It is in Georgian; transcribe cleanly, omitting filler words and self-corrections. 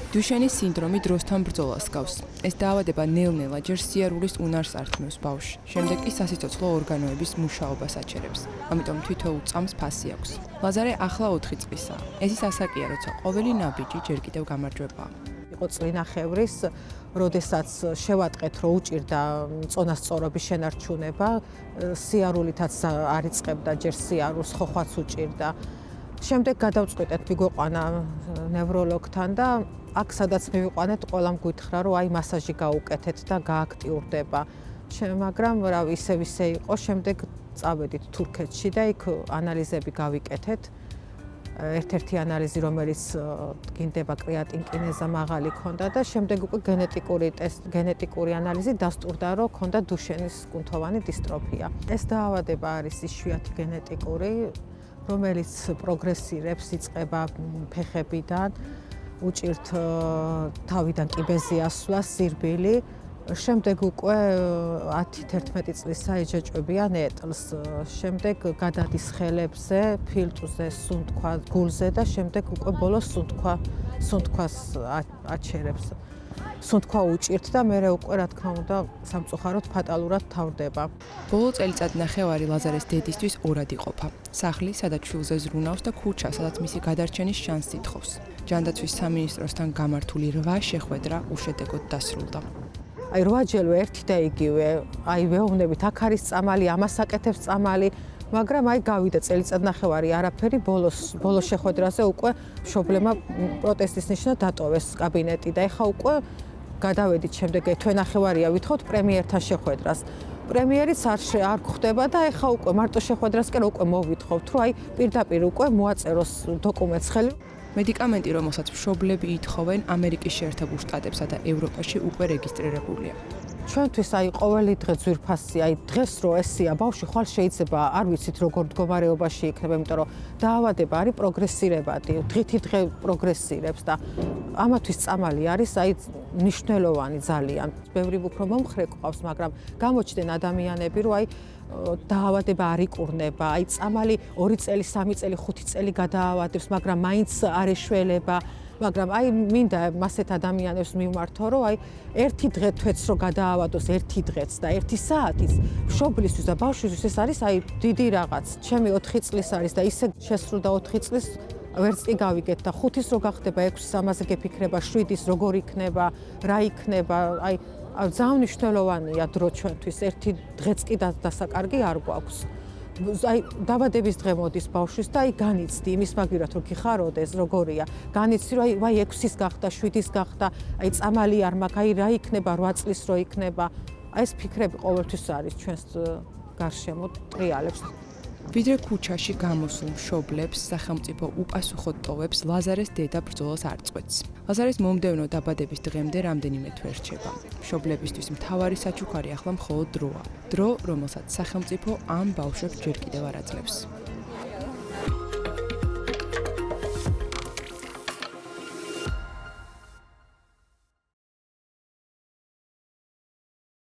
დუშენის სინდრომი დროსთან ბრძოლას გავს. ეს დაავადება ნელ-ნელა ჯერ სიარულის უნარს ართმევს ბავშვში, შემდეგ კი სასიცოცხლო ორგანოების მუშაობას აჩერებს. ამიტომ თითოეულ წამს ფასი აქვს. ლაზარე ახლა 4 წლისაა. ეს ის ასაკია, როცა ყოველი ნაბიჯი ჯერ კიდევ გამარჯვებაა. იყო წლინახევრის, როდესაც შევატყეთ, რომ უჭირდა წონასწორობის შენარჩუნება, სიარულითაც არ იწყებდა ჯერ სიარულს, ხოხვაც უჭირდა. შემდეგ გადავწყვიტეთ მიგვეყვანა ნევროლოგთან და აქ სადაც მივიყვანეთ, ყველამ გითხრა, რომ აი მასაჟი გაუკეთეთ და გააქტიურდება. მაგრამ ისევ იყო, შემდეგ წავედით თურქეთში და იქ ანალიზები გავიკეთეთ. ერთ-ერთი ანალიზი, რომელიც გინდება კრეატინკინეზა მაღალი ქონდა და შემდეგ უკვე გენეტიკური ანალიზი დასტურდა, რომ ქონდა დუშენის კუნთოვანი დისტროფია. ეს დაავადება არის იშვიათი გენეტიკური, რომელიც პროგრესირებს, იწყება ფეხებიდან, უჭირთ თავიდან კიბეზე ასვლა, სირბილი. შემდეგ უკვე 10-11 წლის საეჯაჭვებია ნეტლს. შემდეგ გადადის ხელებზე, ფილტვზე, სუნთქვა, გულზე და შემდეგ უკვე ბოლოს სუნთქვას აჩერებს. სუნთქვა უჭირთ და მერე უკვე რა თქმა უნდა სამწუხაროდ ფატალურად თავდება. ბოლო წელიწადნახევარი ლაზარეს დედისთვის ორად იყოფა. სახლი, სადაც შვილზე ზრუნავს და ქუჩა, სადაც მისი გადარჩენის შანსს ითხოვს. ჯანდაცვის სამინისტროსთან გამართული 8 შეხვედრა უშედეგოდ დასრულდა. აი 8-ჯერ ერთი და იგივე, აი ვეუბნებით, აქ არის წამალი, ამას აკეთებს წამალი, მაგრამ აი გავიდა წელიწადნახევარი არაფერი, ბოლოს შეხვედრაზე უკვე მშობლებმა პროტესტის ნიშნად დატოვეს კაბინეტი და ეხა უკვე გადავედით შემდეგ თვენახევარია ვითხოვთ პრემიერთან შეხვედრას. პრემიერიც არ გვხდება და ეხა უკვე მარტო შეხვედრასკენ უკვე მოვითხოვთ, რომ აი პირდაპირ უკვე მოაწეროს დოკუმენტს ხელი. მედიკამენტი, რომელსაც მშობლები ითხოვენ, ამერიკის შეერთებულ შტატებსა და ევროპაში უკვე რეგისტრირებულია. ჩვენთვის აი ყოველი დღე ძვირფასია, აი დღეს რო ესია ბავშვი ხვალ შეიძლება არ ვიცით როგორ მდგომარეობაში იქნება, იმიტომ რომ დაავადება არის პროგრესირებადი, დღითი დღე პროგრესირებს და ამათვის წამალი არის აი მნიშვნელოვანი ძალიან. ბევრი უფრო მომხრე ყავს, მაგრამ გამოჩნდნენ ადამიანები, რომ აი დაავადება არ იკურნება, აი წამალი 2 წელი, 3 წელი, 5 წელი გადაავადებს, მაგრამ მაინც არ ეშველება. მაგრამ აი მინდა მასეთ ადამიანებს მივმართო, რომ აი ერთი დღე თვეც რო გადაავადოს, ერთი დღეც და 1 საათიც მშობლისთვის და ბავშვისთვის ეს არის აი დიდი რაღაც. ჩემი 4 წლის არის და ისე შესრულდა 4 წლის ვერც კი გავიგეთ და 5-ის რო გახდება 6-ის ამაზე გეფიქრება, 7-ის როგორ იქნება, რა იქნება, აი ძალიან მნიშვნელოვანია დრო ჩვენთვის. ერთი დღეც კი დასაკარგი არ გვაქვს. აი დაბადების დღე მოდის ბავშვის და აი განიცდი იმის მაგივრად რომ გიხაროდეს როგორია განიცდი რომ აი 6-ის გახდა 7-ის გახდა აი წამალი არ მაქვს აი რა იქნება 8 წლის რო იქნება აი ეს ფიქრები ყოველთვის არის ჩვენს გარშემო ტრიალებს. ვიდრე ქუჩაში გამოსულ მშობლებს სახელმწიფო უპასუხოდ ტოვებს, ლაზარეს დედა ბრძოლას არ წყვეტს. ლაზარეს მომდევნო დაბადების დღემდე რამდენიმე თვე რჩება. მშობლებისთვის მთავარი საჩუქარი ახლა მხოლოდ დროა. დრო, რომელსაც სახელმწიფო ამ ბავშვებს ჯერ კიდევ არ აძლევს.